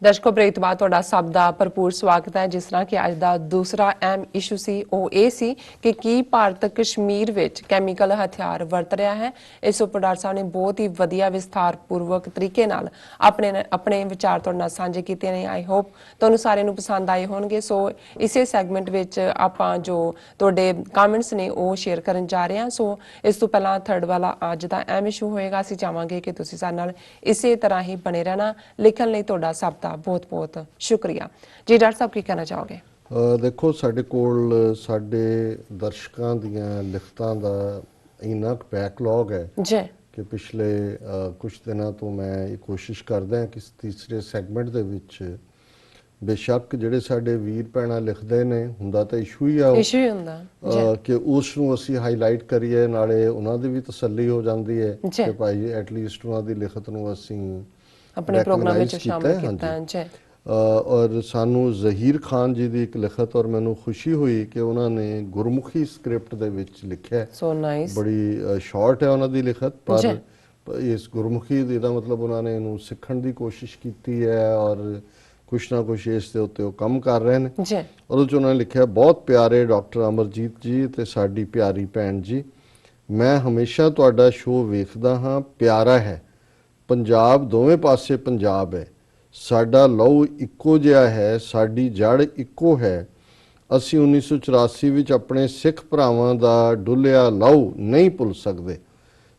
दर्शकों ब्रेक तो बाद तुहाडा सब दा भरपूर स्वागत है। जिस तरह कि अज दा दूसरा अहम इशू सी ਉਹ ਇਹ ਸੀ कि की ਭਾਰਤ कश्मीर विच कैमिकल हथियार वरत रहा है। इस उपर डॉक्टर साहब ने बहुत ही वधिया विस्तारपूर्वक तरीके नाल अपने विचार तुहाडे नाल साझे कीते ने। आई होप तुहानूं सारिਆਂ ਨੂੰ पसंद आए होणगे। सो इसे सैगमेंट विच आपां जो तुहाडे कमेंट्स ने ਉਹ शेयर करन जा रहे हैं। सो इस तो पहला थर्ड वाला अज दा अहम इशू होएगा। ਅਸੀਂ ਚਾਹਾਂਗੇ कि तुसीं ਸਾਡੇ ਨਾਲ इसे तरह ही बने रहना। लिखण ਲਈ ਤੁਹਾਡਾ ਸਭ ਦਾ बहुत बहुत शुक्रिया जी। डॉक्टर साहब की कहना चाहोगे? देखो साडे कोल साडे दर्शकों दीयां लिखतां दा इन्ना बैकलॉग है जी कि पिछले कुछ दिनों तो मैं ये कोशिश करदा कि तीसरे सैगमेंट दे विच बेशक जिहड़े साडे वीर भैणां लिखदे ने हुंदा तां इशू ही हुंदा कि उस नूं असीं हाईलाइट करिए, नाले उन्हां दी भी तसल्ली हो जांदी है कि भाई एटलीस्ट उन्हां दी लिखत नूं असीं अपने प्रोग्राम में शामिल किया है। और सानू जहीर खान जी की एक लिखत और मैनू खुशी हुई कि उन्होंने गुरमुखी स्क्रिप्ट दे विच लिखा है। सो नाइस, बड़ी शॉर्ट है उन्होंने लिखत, पर इस गुरमुखी दा मतलब उन्होंने इनू सीखण की कोशिश की है और कुछ ना कुछ इस दे उत्ते काम कर रहे हैं। और उन्होंने लिखा बहुत प्यारे डॉक्टर अमरजीत जी ते साडी प्यारी भैन जी, मैं हमेशा तुहाडा शो वेखदा हाँ, प्यारा है। पंजाब दोवें पासे पंजाब है, साडा लहू इक्को जिहा है, साडी जड़ इक्को है। असी 1984 विच अपने सिख भरावां दा डुलिया लहू नहीं भुल सकदे।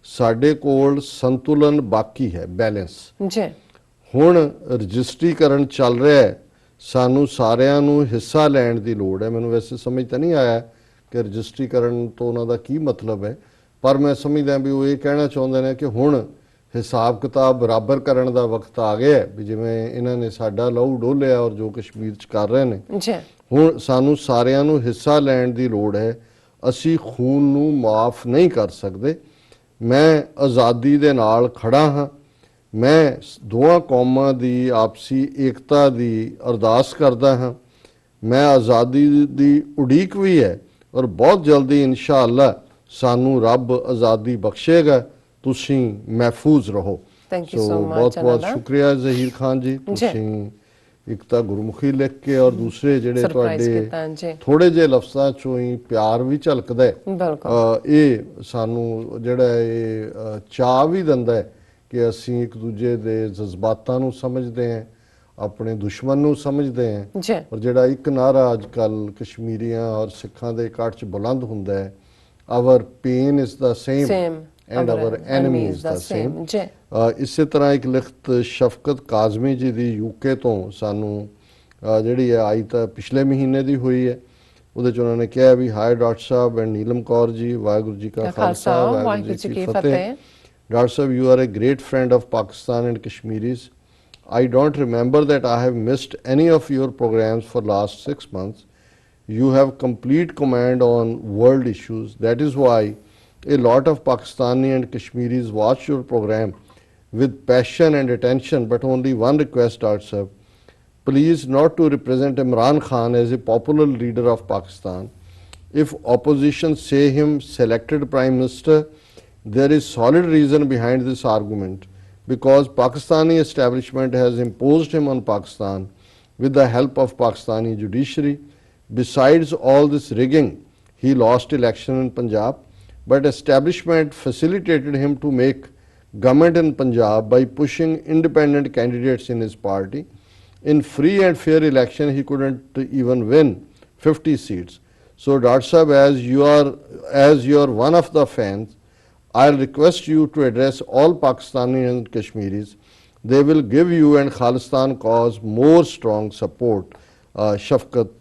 साडे कोल संतुलन बाकी है, बैलेंस। हुण रजिस्ट्रीकरण चल रहा है, सानू सारिਆਂ ਨੂੰ हिस्सा लैण दी लोड़ है। मैनूं वैसे समझ तो नहीं आया कि रजिस्ट्रीकरण तो उन्हां दा की मतलब है, पर मैं समझदा भी वो ये कहना चाहुंदे ने कि हुण हिसाब किताब बराबर करने का वक्त आ गया है भी जिमें इन्होंने साडा लहू डोलिया और जो कश्मीर च कर रहे हैं। हुण सानू सारिਆਂ ਨੂੰ हिस्सा लैण की लोड़ है, असी खून नू माफ़ नहीं कर सकते। मैं आज़ादी दे नाल खड़ा हाँ, मैं दोवां कौमां की आपसी एकता की अरदास करदा हाँ। मैं आज़ादी की उड़ीक भी है और बहुत जल्दी इंशाअल्लाह सानू रब आज़ादी बख्शेगा। तुसी महफूज रहो। Thank you so much. बहुत बहुत शुक्रिया जहीर खान जी, तुसी एक तो गुरमुखी लिख के और दूसरे जिहड़े तुहाडे थोड़े जे लफ्ज़ां चों ही प्यार भी झलकदा है। ये सानू जिहड़ा ये चाह भी दिंदा है कि असीं एक दूजे दे जज्बातां नूं समझदे हैं, अपने दुश्मन नूं समझदे हैं। और जिहड़ा एक नारा अजकल कश्मीरियां और सिखां दे इकट्ठ च बुलंद हुंदा है, our pain is the same and our enemy is the same। इसी तरह एक लिखत शफकत काजमी जी की यूके तो सानू जिहड़ी है आई तो पिछले महीने की हुई है। उहदे च उन्होंने कहा भी हाय डॉक्टर साहब एंड नीलम कौर जी, वाहिगुरू जी का खालसा वाहिगुरू जी की फतेह। डॉक्टर साहब, you are a great friend of Pakistan and Kashmiris. I don't remember that I have missed any of your programmes for last 6 months। You have complete command on world issues, that is why a lot of Pakistani and Kashmiris watch your program with passion and attention, but only one request, Dr. Sahib, please not to represent Imran Khan as a popular leader of Pakistan. If opposition say him selected Prime Minister, there is solid reason behind this argument, because Pakistani establishment has imposed him on Pakistan with the help of Pakistani judiciary. Besides all this rigging, he lost election in Punjab, but establishment facilitated him to make government in Punjab by pushing independent candidates in his party. In free and fair election, he couldn't even win 50 seats. So Dr. Sahib, as you are one of the fans, I'll request you to address all Pakistani and Kashmiris. They will give you and Khalistan cause more strong support। Shafkat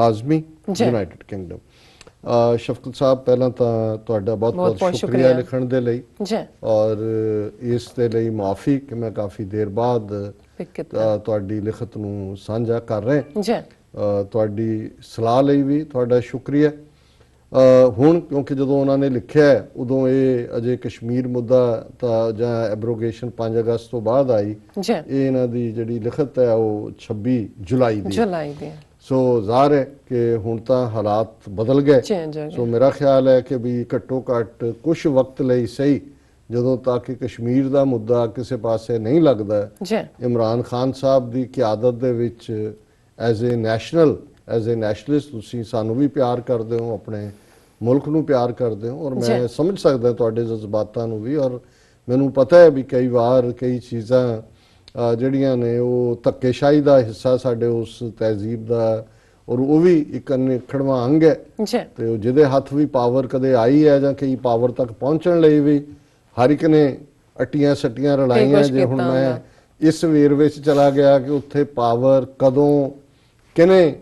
Kazmi, United Kingdom। शफकत साहब, पहला तो तुहाडा बहुत बहुत शुक्रिया लिखण दे लई और इस दे लई माफ़ी कि मैं काफ़ी देर बाद तुहाडी लिखत नूं साझा कर रहे। तुहाडी सलाह लई भी तुहाडा शुक्रिया। हुण क्योंकि जदों उन्होंने लिखिया है उदों ये अजे कश्मीर मुद्दा तां जां एब्रोगेशन 5 अगस्त तो बाद आई, ये इन्हां दी जिहड़ी लिखत है वो 26 जुलाई दी। सो ज़ाहिर है कि हुण तां हालात बदल गए। सो मेरा ख्याल है कि भी घट्टो घट्ट कुछ वक्त लई सही ਜਦੋਂ ਤੱਕ ਕਸ਼ਮੀਰ ਦਾ ਮੁੱਦਾ ਕਿਸੇ ਪਾਸੇ ਨਹੀਂ ਲੱਗਦਾ, ਇਮਰਾਨ ਖਾਨ ਸਾਹਿਬ ਦੀ ਕਿਆਦਤ ਦੇ ਵਿੱਚ ਐਜ਼ ਏ ਨੈਸ਼ਨਲਿਸਟ ਤੁਸੀਂ ਸਾਨੂੰ ਵੀ ਪਿਆਰ ਕਰਦੇ ਹੋ, ਆਪਣੇ ਮੁਲਕ ਨੂੰ ਪਿਆਰ ਕਰਦੇ ਹੋ, ਔਰ ਮੈਂ ਸਮਝ ਸਕਦਾ ਤੁਹਾਡੇ ਜਜ਼ਬਾਤਾਂ ਨੂੰ ਵੀ। ਔਰ ਮੈਨੂੰ ਪਤਾ ਹੈ ਵੀ ਕਈ ਵਾਰ ਕਈ ਚੀਜ਼ਾਂ ਜਿਹੜੀਆਂ ਨੇ ਉਹ ਧੱਕੇਸ਼ਾਹੀ ਦਾ ਹਿੱਸਾ ਸਾਡੇ ਉਸ ਤਹਿਜ਼ੀਬ ਦਾ, ਔਰ ਉਹ ਵੀ ਇੱਕ ਅਨਿੱਖੜਵਾਂ ਅੰਗ ਹੈ, ਤੇ ਜਿਹਦੇ ਹੱਥ ਵੀ ਪਾਵਰ ਕਦੇ ਆਈ ਹੈ ਜਾਂ ਕਈ ਪਾਵਰ ਤੱਕ ਪਹੁੰਚਣ ਲਈ ਵੀ ਹਰ ਇੱਕ ਨੇ ਅੱਟੀਆਂ ਸੱਟੀਆਂ ਰਲਾਈਆਂ। ਜੇ ਹੁਣ ਮੈਂ ਇਸ ਵੇਰਵੇ ਵਿੱਚ ਚਲਾ ਗਿਆ ਕਿ ਉੱਥੇ ਪਾਵਰ ਕਦੋਂ ਕਿਹਨੇ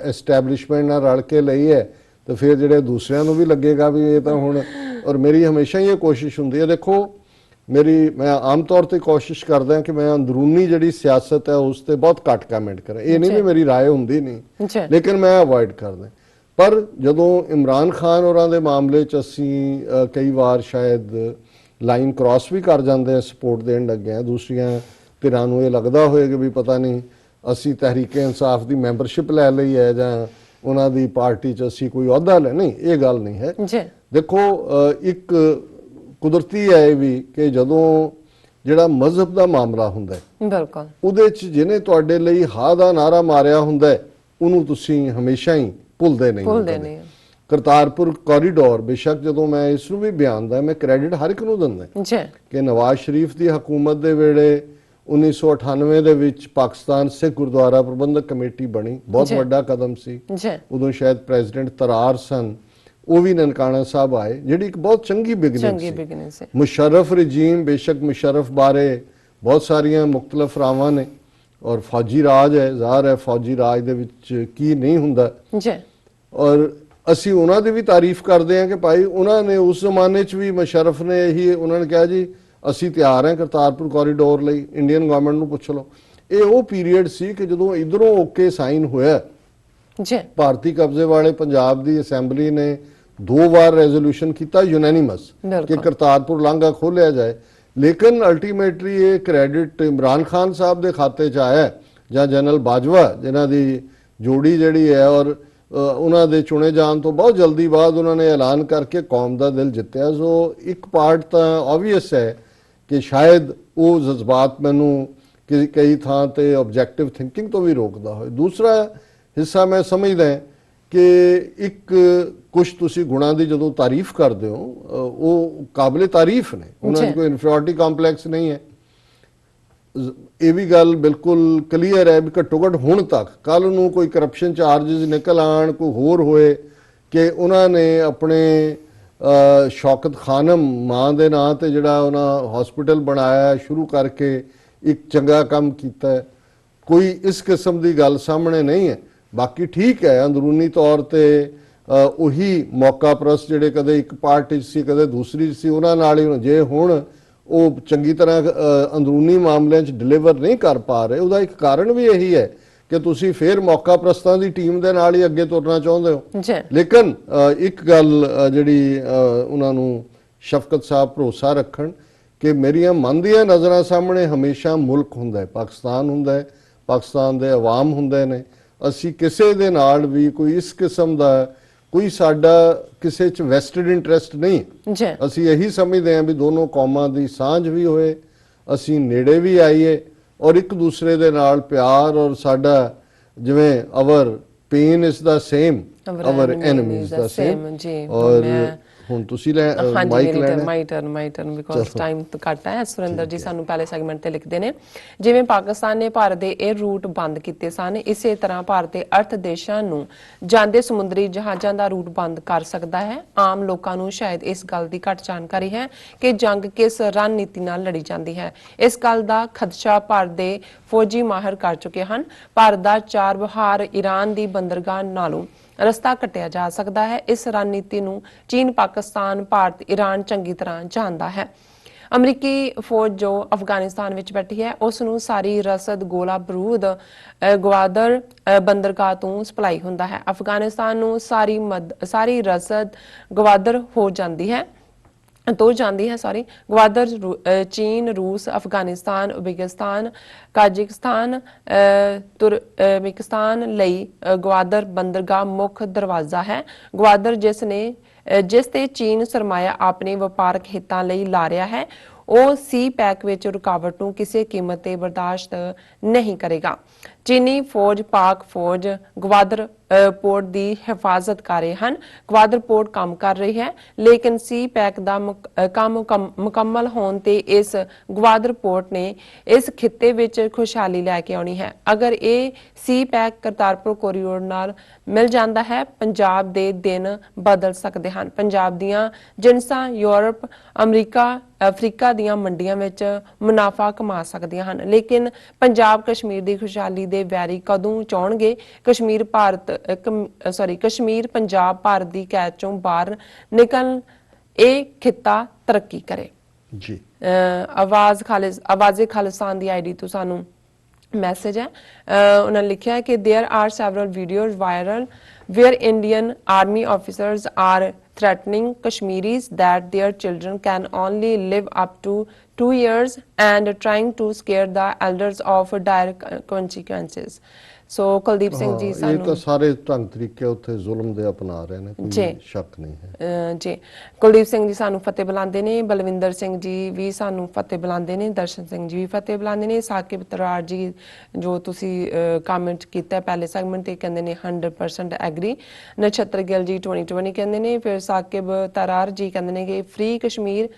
ਐਸਟੈਬਲਿਸ਼ਮੈਂਟ ਨਾਲ ਰਲ ਕੇ ਲਈ ਹੈ, ਤੇ ਫਿਰ ਜਿਹੜੇ ਦੂਸਰਿਆਂ ਨੂੰ ਵੀ ਲੱਗੇਗਾ ਵੀ ਇਹ ਤਾਂ ਹੁਣ। ਔਰ ਮੇਰੀ ਹਮੇਸ਼ਾ ਹੀ ਇਹ ਕੋਸ਼ਿਸ਼ ਹੁੰਦੀ ਹੈ, ਦੇਖੋ ਮੈਂ ਆਮ ਤੌਰ ਤੇ ਕੋਸ਼ਿਸ਼ ਕਰਦਾ ਕਿ ਮੈਂ ਅੰਦਰੂਨੀ ਜਿਹੜੀ ਸਿਆਸਤ ਹੈ ਉਸ ਤੇ ਬਹੁਤ ਘੱਟ ਕਮੈਂਟ ਕਰਾਂ। ਇਹ ਨਹੀਂ ਵੀ ਮੇਰੀ ਰਾਏ ਹੁੰਦੀ ਨਹੀਂ, ਲੇਕਿਨ ਮੈਂ ਅਵੋਇਡ ਕਰਦਾ। ਪਰ ਜਦੋਂ ਇਮਰਾਨ ਖਾਨ ਹੋਰਾਂ ਦੇ ਮਾਮਲੇ 'ਚ ਅਸੀਂ ਕਈ ਵਾਰ ਸ਼ਾਇਦ ਲਾਈਨ ਕ੍ਰਾਸ ਵੀ ਕਰ ਜਾਂਦੇ ਆ, ਸਪੋਰਟ ਦੇਣ ਲੱਗੇ ਆ, ਦੂਸਰੀਆਂ ਧਿਰਾਂ ਨੂੰ ਇਹ ਲੱਗਦਾ ਹੋਏਗਾ ਵੀ ਪਤਾ ਨਹੀਂ ਅਸੀਂ ਤਹਿਰੀਕੇ ਇਨਸਾਫ ਦੀ ਮੈਂਬਰਸ਼ਿਪ ਲੈ ਲਈ ਹੈ ਜਾਂ ਉਹਨਾਂ ਦੀ ਪਾਰਟੀ 'ਚ ਅਸੀਂ ਕੋਈ ਅਹੁਦਾ ਲੈ, ਨਹੀਂ, ਇਹ ਗੱਲ ਨਹੀਂ ਹੈ। ਦੇਖੋ ਇੱਕ ਕੁਦਰਤੀ ਹੈ ਇਹ ਵੀ ਕਿ ਜਦੋਂ ਜਿਹੜਾ ਮਜ਼ਹਬ ਦਾ ਮਾਮਲਾ ਹੁੰਦਾ ਬਿਲਕੁਲ ਉਹਦੇ 'ਚ ਜਿਹਨੇ ਤੁਹਾਡੇ ਲਈ ਹਾਂ ਦਾ ਨਾਰਾ ਮਾਰਿਆ ਹੁੰਦਾ ਉਹਨੂੰ ਤੁਸੀਂ ਹਮੇਸ਼ਾ ਹੀ ਭੁੱਲਦੇ ਨਹੀਂ। ਕਰਤਾਰਪੁਰ ਕੋਰੀਡੋਰ, ਬੇਸ਼ੱਕ ਜਦੋਂ ਮੈਂ ਇਸ ਨੂੰ ਵੀ ਬਿਆਨ ਦਾ, ਮੈਂ ਕ੍ਰੈਡਿਟ ਹਰ ਇੱਕ ਨੂੰ ਦਿੰਦਾ ਕਿ ਨਵਾਜ਼ ਸ਼ਰੀਫ ਦੀ ਹਕੂਮਤ ਦੇ ਵੇਲੇ 1998 ਦੇ ਵਿੱਚ ਪਾਕਿਸਤਾਨ ਸਿੱਖ ਗੁਰਦੁਆਰਾ ਪ੍ਰਬੰਧਕ ਕਮੇਟੀ ਬਣੀ, ਬਹੁਤ ਵੱਡਾ ਕਦਮ ਸੀ। ਉਦੋਂ ਸ਼ਾਇਦ ਪ੍ਰੈਜ਼ੀਡੈਂਟ ਤਰਾਰ ਸਨ, ਉਹ ਵੀ ਨਨਕਾਣਾ ਸਾਹਿਬ ਆਏ, ਜਿਹੜੀ ਇੱਕ ਬਹੁਤ ਚੰਗੀ ਬਿਗਨਿੰਗ ਸੀ। ਮੁਸ਼ਰਫ ਰਜੀਮ, ਬੇਸ਼ੱਕ ਮੁਸ਼ਰਫ ਬਾਰੇ ਬਹੁਤ ਸਾਰੀਆਂ ਮੁਖਤਲਫ ਰਾਵਾਂ ਨੇ, ਔਰ ਫੌਜੀ ਰਾਜ ਹੈ, ਜ਼ਾਹਰ ਹੈ ਫੌਜੀ ਰਾਜ ਦੇ ਵਿੱਚ ਕੀ ਨਹੀਂ ਹੁੰਦਾ, ਔਰ ਅਸੀਂ ਉਹਨਾਂ ਦੀ ਵੀ ਤਾਰੀਫ ਕਰਦੇ ਹਾਂ ਕਿ ਭਾਈ ਉਹਨਾਂ ਨੇ ਉਸ ਜ਼ਮਾਨੇ 'ਚ ਵੀ ਮੁਸ਼ਰਫ ਨੇ ਇਹੀ ਉਹਨਾਂ ਨੇ ਕਿਹਾ ਜੀ ਅਸੀਂ ਤਿਆਰ ਹਾਂ ਕਰਤਾਰਪੁਰ ਕੋਰੀਡੋਰ ਲਈ, ਇੰਡੀਅਨ ਗਵਰਨਮੈਂਟ ਨੂੰ ਪੁੱਛ ਲਓ। ਇਹ ਉਹ ਪੀਰੀਅਡ ਸੀ ਕਿ ਜਦੋਂ ਇਧਰੋਂ ਓਕੇ ਸਾਈਨ ਹੋਇਆ, ਭਾਰਤੀ ਕਬਜ਼ੇ ਵਾਲੇ ਪੰਜਾਬ ਦੀ ਅਸੈਂਬਲੀ ਨੇ 2 ਵਾਰ ਰੈਜ਼ੋਲੂਸ਼ਨ ਕੀਤਾ ਯੂਨੈਨਿਮਸ ਕਿ ਕਰਤਾਰਪੁਰ ਲਾਂਘਾ ਖੋਲਿਆ ਜਾਏ, ਲੇਕਿਨ ਅਲਟੀਮੇਟਲੀ ਇਹ ਕ੍ਰੈਡਿਟ ਇਮਰਾਨ ਖਾਨ ਸਾਹਿਬ ਦੇ ਖਾਤੇ 'ਚ ਆਇਆ ਜਾਂ ਜਨਰਲ ਬਾਜਵਾ ਜਿਨ੍ਹਾਂ ਦੀ ਜੋੜੀ ਜਿਹੜੀ ਹੈ, ਔਰ ਉਹਨਾਂ ਦੇ ਚੁਣੇ ਜਾਣ ਤੋਂ ਬਹੁਤ ਜਲਦੀ ਬਾਅਦ ਉਹਨਾਂ ਨੇ ਐਲਾਨ ਕਰਕੇ ਕੌਮ ਦਾ ਦਿਲ ਜਿੱਤਿਆ। ਸੋ ਇੱਕ ਪਾਰਟ ਤਾਂ ਆਬਵੀਅਸ ਹੈ ਕਿ ਸ਼ਾਇਦ ਉਹ ਜਜ਼ਬਾਤ ਮੈਨੂੰ ਕਈ ਥਾਂ ਤੇ ਆਬਜੈਕਟਿਵ ਥਿੰਕਿੰਗ ਤੋਂ ਵੀ ਰੋਕਦਾ ਹੋਵੇ। ਦੂਸਰਾ ਹਿੱਸਾ ਮੈਂ ਸਮਝਦਾ ਕਿ ਇੱਕ ਕੁਝ ਤੁਸੀਂ ਗੁਣਾਂ ਦੀ ਜਦੋਂ ਤਾਰੀਫ ਕਰਦੇ ਹੋ ਉਹ ਕਾਬਲੇ ਤਾਰੀਫ ਨੇ, ਉਹਨਾਂ 'ਚ ਕੋਈ ਇਨਫੀਰੀਅਰਿਟੀ ਕੰਪਲੈਕਸ ਨਹੀਂ ਹੈ। ਇਹ ਵੀ ਗੱਲ ਬਿਲਕੁਲ ਕਲੀਅਰ ਹੈ ਵੀ ਘੱਟੋ ਘੱਟ ਹੁਣ ਤੱਕ ਕੱਲ ਨੂੰ ਕੋਈ ਕਰਪਸ਼ਨ ਚਾਰजेस ਨਿਕਲ ਆਣ, ਕੋਈ ਹੋਰ ਹੋਏ ਕਿ ਉਹਨਾਂ ਨੇ ਆਪਣੇ ਸ਼ੌਕਤ ਖਾਨਮ ਮਾਂ ਦੇ ਨਾਂ ਤੇ ਜਿਹੜਾ ਉਹਨਾਂ ਹਸਪੀਟਲ ਬਣਾਇਆ ਸ਼ੁਰੂ ਕਰਕੇ ਇੱਕ ਚੰਗਾ ਕੰਮ ਕੀਤਾ, ਕੋਈ ਇਸ ਕਿਸਮ ਦੀ ਗੱਲ ਸਾਹਮਣੇ ਨਹੀਂ ਹੈ। ਬਾਕੀ ਠੀਕ ਹੈ ਅੰਦਰੂਨੀ ਤੌਰ ਤੇ ਉਹੀ ਮੌਕਾ ਪ੍ਰਸਤ ਜਿਹੜੇ ਕਦੇ ਇੱਕ ਪਾਰਟੀ 'ਚ ਸੀ ਕਦੇ ਦੂਸਰੀ 'ਚ ਸੀ, ਉਹਨਾਂ ਨਾਲ ਹੀ ਜੇ ਹੁਣ ਉਹ ਚੰਗੀ ਤਰ੍ਹਾਂ ਅੰਦਰੂਨੀ ਮਾਮਲਿਆਂ 'ਚ ਡਿਲੀਵਰ ਨਹੀਂ ਕਰ ਪਾ ਰਹੇ, ਉਹਦਾ ਇੱਕ ਕਾਰਨ ਵੀ ਇਹੀ ਹੈ ਕਿ ਤੁਸੀਂ ਫਿਰ ਮੌਕਾ ਪ੍ਰਸਤਾਂ ਦੀ ਟੀਮ ਦੇ ਨਾਲ ਹੀ ਅੱਗੇ ਤੁਰਨਾ ਚਾਹੁੰਦੇ ਹੋ। ਲੇਕਿਨ ਇੱਕ ਗੱਲ ਜਿਹੜੀ ਉਹਨਾਂ ਨੂੰ ਸ਼ਫਕਤ ਸਾਹਿਬ ਭਰੋਸਾ ਰੱਖਣ ਕਿ ਮੇਰੀਆਂ ਮਨ ਦੀਆਂ ਨਜ਼ਰਾਂ ਸਾਹਮਣੇ ਹਮੇਸ਼ਾ ਮੁਲਕ ਹੁੰਦਾ ਹੈ, ਪਾਕਿਸਤਾਨ ਹੁੰਦਾ ਹੈ, ਪਾਕਿਸਤਾਨ ਦੇ ਅਵਾਮ ਹੁੰਦੇ ਨੇ। ਅਸੀਂ ਕਿਸੇ ਦੇ ਨਾਲ ਵੀ ਕੋਈ ਇਸ ਕਿਸਮ ਦਾ ਕੋਈ ਸਾਡਾ ਕਿਸੇ 'ਚ ਵੈਸਟਡ ਇੰਟਰਸਟ ਨਹੀਂ, ਅਸੀਂ ਇਹੀ ਸਮਝਦੇ ਹਾਂ ਵੀ ਦੋਨੋਂ ਕੌਮਾਂ ਦੀ ਸਾਂਝ ਵੀ ਹੋਏ, ਅਸੀਂ ਨੇੜੇ ਵੀ ਆਈਏ ਔਰ ਇੱਕ ਦੂਸਰੇ ਦੇ ਨਾਲ ਪਿਆਰ, ਔਰ ਸਾਡਾ ਜਿਵੇਂ our pain is the same our enemy is the same. ਔਰ ਹੁਣ ਤੁਸੀਂ ਮਾਈਕ ਲੈਣਾ, ਮਾਈ ਟਰਨ ਬਿਕੋਜ਼ ਟਾਈਮ ਘੱਟ ਹੈ। ਸੁਰਿੰਦਰ ਜੀ ਸਾਨੂੰ ਪਹਿਲੇ ਸੈਗਮੈਂਟ ਤੇ ਲਿਖਦੇ ਨੇ, ਜਿਵੇਂ ਪਾਕਿਸਤਾਨ ਨੇ ਭਾਰਤ ਦੇ ਇਹ ਰੂਟ ਬੰਦ ਕੀਤੇ ਸਨ, ਇਸੇ ਤਰ੍ਹਾਂ ਭਾਰਤ ਦੇ ਅਰਥ ਦੇਸ਼ਾਂ ਨੂੰ ਜਾਂਦੇ ਸਮੁੰਦਰੀ ਜਹਾਜ਼ਾਂ ਦਾ ਰੂਟ ਬੰਦ ਕਰ ਸਕਦਾ ਹੈ। ਆਮ ਲੋਕਾਂ ਨੂੰ ਸ਼ਾਇਦ ਇਸ ਗੱਲ ਦੀ ਘੱਟ ਜਾਣਕਾਰੀ ਹੈ ਕਿ ਜੰਗ ਕਿਸ ਰਣਨੀਤੀ ਨਾਲ ਲੜੀ ਜਾਂਦੀ ਹੈ। ਇਸ ਗੱਲ ਦਾ ਖਦਸ਼ਾ ਭਾਰਤ ਦੇ ਫੌਜੀ ਮਾਹਰ ਕਰ ਚੁੱਕੇ ਹਨ। ਭਾਰਤ ਦਾ ਚਾਬਹਾਰ ਈਰਾਨ ਦੀ ਬੰਦਰਗਾਹ ਨਾਲੋਂ ਰਸਤਾ ਕੱਟਿਆ ਜਾ ਸਕਦਾ ਹੈ। ਇਸ ਰਣਨੀਤੀ ਨੂੰ ਚੀਨ, ਪਾਕਿਸਤਾਨ, ਭਾਰਤ, ਈਰਾਨ ਚੰਗੀ ਤਰ੍ਹਾਂ ਜਾਣਦਾ ਹੈ। ਅਮਰੀਕੀ ਫੌਜ ਜੋ ਅਫਗਾਨਿਸਤਾਨ ਵਿੱਚ ਬੈਠੀ ਹੈ ਉਸ ਨੂੰ ਸਾਰੀ ਰਸਦ ਗੋਲਾ ਬਰੂਦ ਗਵਾਦਰ ਬੰਦਰਗਾਹ ਤੋਂ ਸਪਲਾਈ ਹੁੰਦਾ ਹੈ। ਅਫਗਾਨਿਸਤਾਨ ਨੂੰ ਸਾਰੀ ਰਸਦ ਗਵਾਦਰ ਜਾਂਦੀ ਹੈ ਗਵਾਦਰ ਚੀਨ, ਰੂਸ, ਅਫਗਾਨਿਸਤਾਨ, ਉਜ਼ਬੇਕਿਸਤਾਨ, ਕਾਜ਼ਕਿਸਤਾਨ, ਤੁਰਕਮੇਨਿਸਤਾਨ ਲਈ ਗਵਾਦਰ ਬੰਦਰਗਾਹ ਮੁੱਖ ਦਰਵਾਜ਼ਾ ਹੈ। ਗਵਾਦਰ ਜਿਸ ਨੇ ਜਿਸ ਤੇ ਚੀਨ ਸਰਮਾਇਆ ਆਪਣੇ ਵਪਾਰਕ ਹਿੱਤਾਂ ਲਈ ਲਾ ਰਿਹਾ ਹੈ ਉਹ ਸੀ ਪੈਕ ਵਿੱਚ ਰੁਕਾਵਟ ਨੂੰ ਕਿਸੇ ਕੀਮਤ ਤੇ ਬਰਦਾਸ਼ਤ ਨਹੀਂ ਕਰੇਗਾ। ਚੀਨੀ ਫੌਜ ਪਾਕ ਫੌਜ ਗਵਾਦਰ ਪੋਰਟ ਦੀ ਹਿਫਾਜ਼ਤ ਕਰ ਰਹੇ ਹਨ। ਗਵਾਦਰ ਪੋਰਟ ਕੰਮ ਕਰ ਰਹੀ ਹੈ, ਲੇਕਿਨ ਸੀ ਪੈਕ ਦਾ ਕੰਮ ਮੁਕੰਮਲ ਹੋਣ ਤੇ ਇਸ ਗਵਾਦਰ ਪੋਰਟ ਨੇ ਇਸ ਖਿੱਤੇ ਵਿੱਚ ਖੁਸ਼ਹਾਲੀ ਲੈ ਕੇ ਆਉਣੀ ਹੈ। ਅਗਰ ਇਹ ਸੀ ਪੈਕ ਕਰਤਾਰਪੁਰ ਕੋਰੀਡੋਰ ਨਾਲ ਮਿਲ ਜਾਂਦਾ ਹੈ, ਪੰਜਾਬ ਦੇ ਦਿਨ ਬਦਲ ਸਕਦੇ ਹਨ। ਪੰਜਾਬ ਦੀਆਂ ਜਿਣਸਾਂ ਯੂਰਪ, ਅਮਰੀਕਾ, ਅਫਰੀਕਾ ਦੀਆਂ ਮੰਡੀਆਂ ਵਿੱਚ ਮੁਨਾਫਾ ਕਮਾ ਸਕਦੀਆਂ ਹਨ, ਲੇਕਿਨ ਪੰਜਾਬ ਕਸ਼ਮੀਰ ਦੀ ਖੁਸ਼ਹਾਲੀ ਦੇ ਵੈਰੀ ਕਦੋਂ ਚਾਹੁਣਗੇ? ਕਸ਼ਮੀਰ ਪੰਜਾਬ ਭਾਰਤ ਦੀ ਕੈਦ ਚੋਂ ਬਾਹਰ ਨਿਕਲ ਇਹ ਖਿੱਤਾ ਤਰੱਕੀ ਕਰੇ। ਜੀ ਆਵਾਜ਼ੇ ਖਾਲਿਸਤਾਨ ਦੀ ਆਈਡੀ ਤੋਂ ਸਾਨੂੰ ਮੈਸੇਜ ਹੈ। ਉਹਨਾਂ ਨੇ ਲਿਖਿਆ ਕਿ there are several videos viral where Indian army officers are threatening Kashmiris that their children can only live up to 2 years and trying to scare the elders of dire consequences. ਸੋ ਕੁਲਦੀਪ ਸਿੰਘ ਜੀ ਇਹ ਤਾਂ ਸਾਰੇ ਢੰਗ ਤਰੀਕੇ ਉੱਥੇ ਜ਼ੁਲਮ ਦੇ ਅਪਣਾ ਰਹੇ ਨੇ, ਕੋਈ ਸ਼ੱਕ ਨਹੀਂ ਹੈ। ਜੀ ਕੁਲਦੀਪ ਸਿੰਘ ਜੀ ਸਾਨੂੰ ਫਤਿਹ ਬੁਲਾਉਂਦੇ ਨੇ, ਬਲਵਿੰਦਰ ਸਿੰਘ ਜੀ ਵੀ ਸਾਨੂੰ ਫਤਿਹ ਬੁਲਾਉਂਦੇ ਨੇ, ਦਰਸ਼ਨ ਸਿੰਘ ਜੀ ਵੀ ਫਤਿਹ ਬੁਲਾਉਂਦੇ ਨੇ, ਸਾਕਿਬ ਤਰਾਰ ਜੀ ਜੋ ਤੁਸੀਂ ਕਮੈਂਟ ਕੀਤਾ ਪਹਿਲੇ ਸੈਗਮੈਂਟ ਤੇ ਕਹਿੰਦੇ ਨੇ 100% ਐਗਰੀ। ਨਛੱਤਰ ਗਿੱਲ ਜੀ 2020 ਕਹਿੰਦੇ ਨੇ, ਫਿਰ ਸਾਕਿਬ ਤਰਾਰ ਜੀ ਕਹਿੰਦੇ ਨੇ ਕਿ ਫ੍ਰੀ ਕਸ਼ਮੀਰ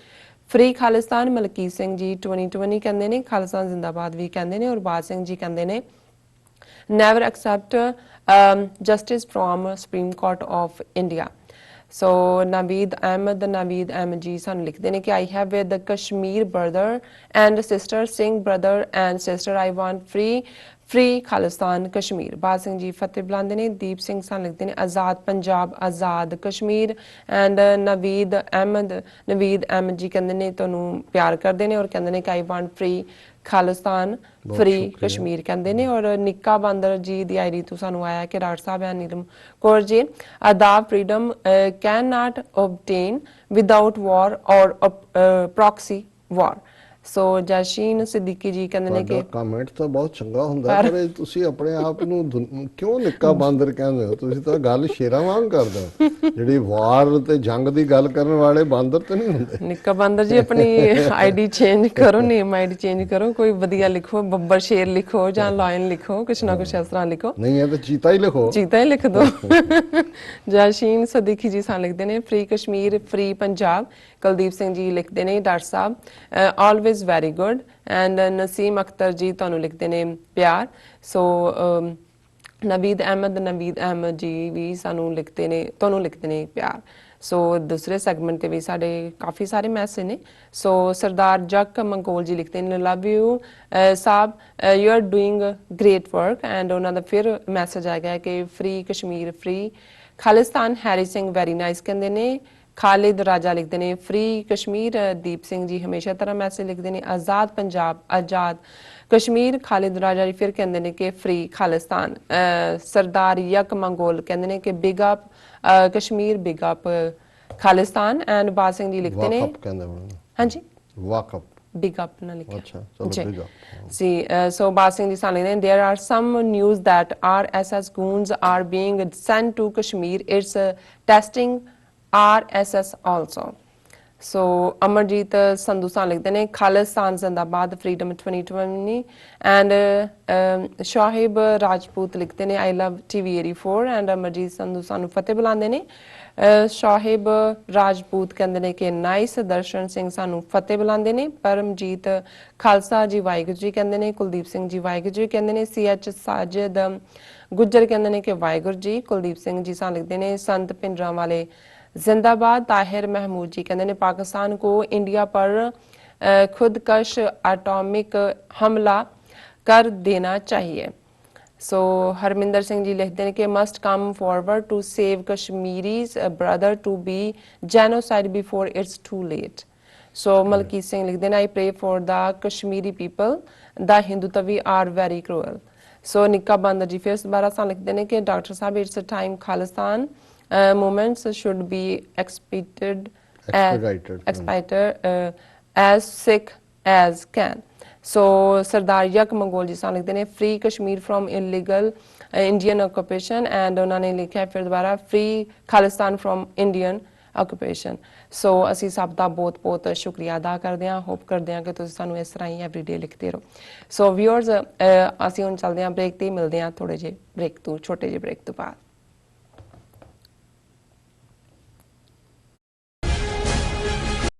ਫ੍ਰੀ ਖਾਲਿਸਤਾਨ। ਮਲਕੀਤ ਸਿੰਘ ਜੀ 2020 ਕਹਿੰਦੇ ਨੇ ਖਾਲਿਸਤਾਨ ਜ਼ਿੰਦਾਬਾਦ ਵੀ ਕਹਿੰਦੇ ਨੇ, ਔਰ ਬਾਦ ਸਿੰਘ ਜੀ ਕਹਿੰਦੇ ਨੇ never accept justice from Supreme Court of India. So Naveed Ahmed ji ਸਾਨੂੰ ਲਿਖਦੇ ਨੇ ਕਿ I have with the Kashmir brother and sister, Singh brother and sister, I want free Khalistan Kashmir. ਬਾਦ ਸਿੰਘ ਜੀ ਫਤਿਹ ਬੁਲਾਉਂਦੇ ਨੇ, ਦੀਪ ਸਿੰਘ ਸਾਨੂੰ ਲਿਖਦੇ ਨੇ ਆਜ਼ਾਦ ਪੰਜਾਬ ਆਜ਼ਾਦ ਕਸ਼ਮੀਰ ਐਂਡ ਨਵੀਦ ਅਹਿਮਦ ਜੀ ਕਹਿੰਦੇ ਨੇ ਤੁਹਾਨੂੰ ਪਿਆਰ ਕਰਦੇ ਨੇ ਔਰ ਕਹਿੰਦੇ ਨੇ ਕਿ I want free Khalistan free Kashmir ਕਹਿੰਦੇ ਨੇ। ਔਰ ਨਿੱਕਾ ਬਾਂਦਰ ਜੀ ਦੀ ਆਈਡੀ ਤੋਂ ਸਾਨੂੰ ਆਇਆ ਕਿ ਰਾਜ ਸਾਹਿਬ ਹੈ Neelam Kaur ji ਆਦਾਬ freedom can not ਓਬਟੇਨ without ਵਾਰ ਔਰ ਪ੍ਰੋਕਸੀ ਵਾਰ। ਸੋ ਜੈਸ਼ੀਨ ਸਿੱਦੀਕੀ ਜੀ ਕਹਿੰਦੇ ਨੇ ਕਿ ਕਮੈਂਟ ਤਾਂ ਬਹੁਤ ਚੰਗਾ ਹੁੰਦਾ, ਪਰ ਤੁਸੀਂ ਆਪਣੇ ਆਪ ਨੂੰ ਕਿਉਂ ਨਿੱਕਾ ਬਾਂਦਰ ਕਹਿੰਦੇ ਹੋ? ਤੁਸੀਂ ਤਾਂ ਗੱਲ ਸ਼ੇਰਾਂ ਵਾਂਗ ਕਰਦੇ ਹੋ। ਜਿਹੜੀ ਵਾਰ ਤੇ ਜੰਗ ਦੀ ਗੱਲ ਕਰਨ ਵਾਲੇ ਬਾਂਦਰ ਤਾਂ ਨਹੀਂ ਹੁੰਦੇ। ਨਿੱਕਾ ਬਾਂਦਰ ਜੀ ਆਪਣੀ ਆਈਡੀ ਚੇਂਜ ਕਰੋ, ਨੇਮ ਆਈਡੀ ਚੇਂਜ ਕਰੋ, ਕੋਈ ਵਧੀਆ ਲਿਖੋ, ਬੱਬਰ ਸ਼ੇਰ ਲਿਖੋ ਜਾਂ ਲਾਇਨ ਲਿਖੋ, ਕੁਛ ਨਾ ਕੁਛ ਇਸ ਤਰ੍ਹਾਂ ਲਿਖੋ। ਨਹੀਂ ਹੈ ਤਾਂ ਚੀਤਾ ਹੀ ਲਿਖੋ, ਚੀਤਾ ਹੀ ਲਿਖ ਦੋ। ਜੈਸ਼ੀਨ ਸਦੀਕੀ ਜੀ ਸਾਨੂੰ ਲਿਖਦੇ ਨੇ ਫ੍ਰੀ ਕਸ਼ਮੀਰ ਫ੍ਰੀ ਪੰਜਾਬ। ਕੁਲਦੀਪ ਸਿੰਘ ਜੀ ਲਿਖਦੇ ਨੇ doctor Sahib always very good and Naseem Akhtar ਜੀ ਤੁਹਾਨੂੰ ਲਿਖਦੇ ਨੇ ਪਿਆਰ। ਸੋ ਨਵੀਦ ਅਹਿਮਦ ਜੀ ਵੀ ਸਾਨੂੰ ਲਿਖਦੇ ਨੇ, ਤੁਹਾਨੂੰ ਲਿਖਦੇ ਨੇ ਪਿਆਰ। ਸੋ ਦੂਸਰੇ ਸੈਗਮੈਂਟ ਤੇ ਵੀ ਸਾਡੇ ਕਾਫੀ ਸਾਰੇ ਮੈਸੇਜ ਨੇ। ਸੋ ਸਰਦਾਰ ਜੱਕ ਮੰਗੋਲ ਜੀ ਲਿਖਦੇ ਨੇ love you Sahib, you are doing great work and ਉਹਨਾਂ ਦਾ ਫਿਰ ਮੈਸੇਜ ਆ ਗਿਆ ਕਿ free Kashmir free Khalistan. Harry Singh very nice ਕਹਿੰਦੇ ਨੇ। ਖਾਲਿਦ ਰਾਜਾ ਲਿਖਦੇ ਨੇ ਫ੍ਰੀ ਕਸ਼ਮੀਰ। ਦੀਪ ਸਿੰਘ ਜੀ ਹਮੇਸ਼ਾ ਤਰ੍ਹਾਂ ਮੈਸੇਜ ਲਿਖਦੇ ਨੇ ਆਜ਼ਾਦ ਪੰਜਾਬ ਆਜ਼ਾਦ ਕਸ਼ਮੀਰ। ਖਾਲਿਦ ਰਾਜਾ ਜੀ ਫਿਰ ਕਹਿੰਦੇ ਨੇ ਕਿ ਫ੍ਰੀ ਖਾਲਿਸਤਾਨ। ਸਰਦਾਰ ਯਕ ਮੰਗੋਲ ਕਹਿੰਦੇ ਨੇ ਕਿ big up Kashmir big up Khalistan and ਬਾਦ ਸਿੰਘ ਜੀ ਲਿਖਦੇ ਨੇ ਹਾਂਜੀ ਵਾਕਫ ਬਿਗ ਅਪ ਨਾ ਲਿਖਿਆ। ਅੱਛਾ ਚਲੋ ਬਿਗ ਅਪ ਜੀ। ਸੋ ਬਾਦ ਸਿੰਘ ਜੀ ਸਾਨੂੰ ਲਿਖਦੇ ਨੇ there are some news that RSS goons are being sent to Kashmir, it's testing RSS also. ਸੋ ਅਮਰਜੀਤ ਸੰਧੂ ਸਾਨੂੰ ਲਿਖਦੇ ਨੇ ਖਾਲਿਸਤਾਨ ਜ਼ਿੰਦਾਬਾਦ ਫਰੀडम 2020 ਐਂਡ ਸ਼ਾਹਿਬ ਰਾਜਪੂਤ ਲਿਖਦੇ ਨੇ ਆਈ ਲਵ TV 84 ਐਂਡ ਅਮਰਜੀਤ ਸੰਧੂ ਸਾਨੂੰ ਫਤਿਹ ਬੁਲਾਉਂਦੇ ਨੇ। ਸ਼ਾਹਿਬ ਰਾਜਪੂਤ ਕਹਿੰਦੇ ਨੇ ਕਿ ਨਾਈਸ। ਦਰਸ਼ਨ ਸਿੰਘ ਸਾਨੂੰ ਫਤਿਹ ਬੁਲਾਉਂਦੇ ਨੇ। ਪਰਮਜੀਤ ਖਾਲਸਾ ਜੀ ਵਾਹਿਗੁਰੂ ਜੀ ਕਹਿੰਦੇ ਨੇ। ਕੁਲਦੀਪ ਸਿੰਘ ਜੀ ਵਾਹਿਗੁਰੂ ਜੀ ਕਹਿੰਦੇ ਨੇ। CH ਸਾਜਦ ਗੁੱਜਰ ਕਹਿੰਦੇ ਨੇ ਕਿ ਵਾਹਿਗੁਰੂ ਜੀ। ਕੁਲਦੀਪ ਸਿੰਘ ਜੀ ਸਾਨੂੰ ਲਿਖਦੇ ਨੇ ਸੰਤ ਪਿੰਡਰਾਂ ਵਾਲੇ जिंदाबाद। ताहिर महमूद जी कहते हैं पाकिस्तान को इंडिया पर खुदकश एटॉमिक हमला कर देना चाहिए। सो हरमिंदर सिंह जी लिखते हैं कि must come forward to save Kashmiris brother to be genocide before it's too late. So Malkit Singh लिखते हैं I pray for the Kashmiri people the Hindutvi are very cruel. So Nikka Bandar जी फिर दोबारा सा लिखते हैं कि डॉक्टर साहब it's time Khalistan movements should be expedited as sick as can. So Sardar Yak Mongol ji ਸਾਨੂੰ ਲਿਖਦੇ ਨੇ free Kashmir from illegal Indian occupation and ਉਹਨਾਂ ਨੇ ਲਿਖਿਆ ਫਿਰ ਦੁਬਾਰਾ free Khalistan from Indian occupation. So ਅਸੀਂ ਸਭ ਦਾ ਬਹੁਤ ਬਹੁਤ ਸ਼ੁਕਰੀਆ ਅਦਾ ਕਰਦੇ ਹਾਂ। ਹੋਪ ਕਰਦੇ ਹਾਂ ਕਿ ਤੁਸੀਂ ਸਾਨੂੰ ਇਸ ਤਰ੍ਹਾਂ ਹੀ ਐਵਰੀਡੇ ਲਿਖਦੇ ਰਹੋ। ਸੋ ਵਿਊਅਰਸ, ਅਸੀਂ ਹੁਣ ਚੱਲਦੇ ਹਾਂ ਬ੍ਰੇਕ ਤੇ, ਮਿਲਦੇ ਹਾਂ ਥੋੜੇ ਜਿਹੇ ਬ੍ਰੇਕ ਤੋਂ, ਛੋਟੇ ਜਿਹੇ ਬ੍ਰੇਕ ਤੋਂ ਬਾਅਦ।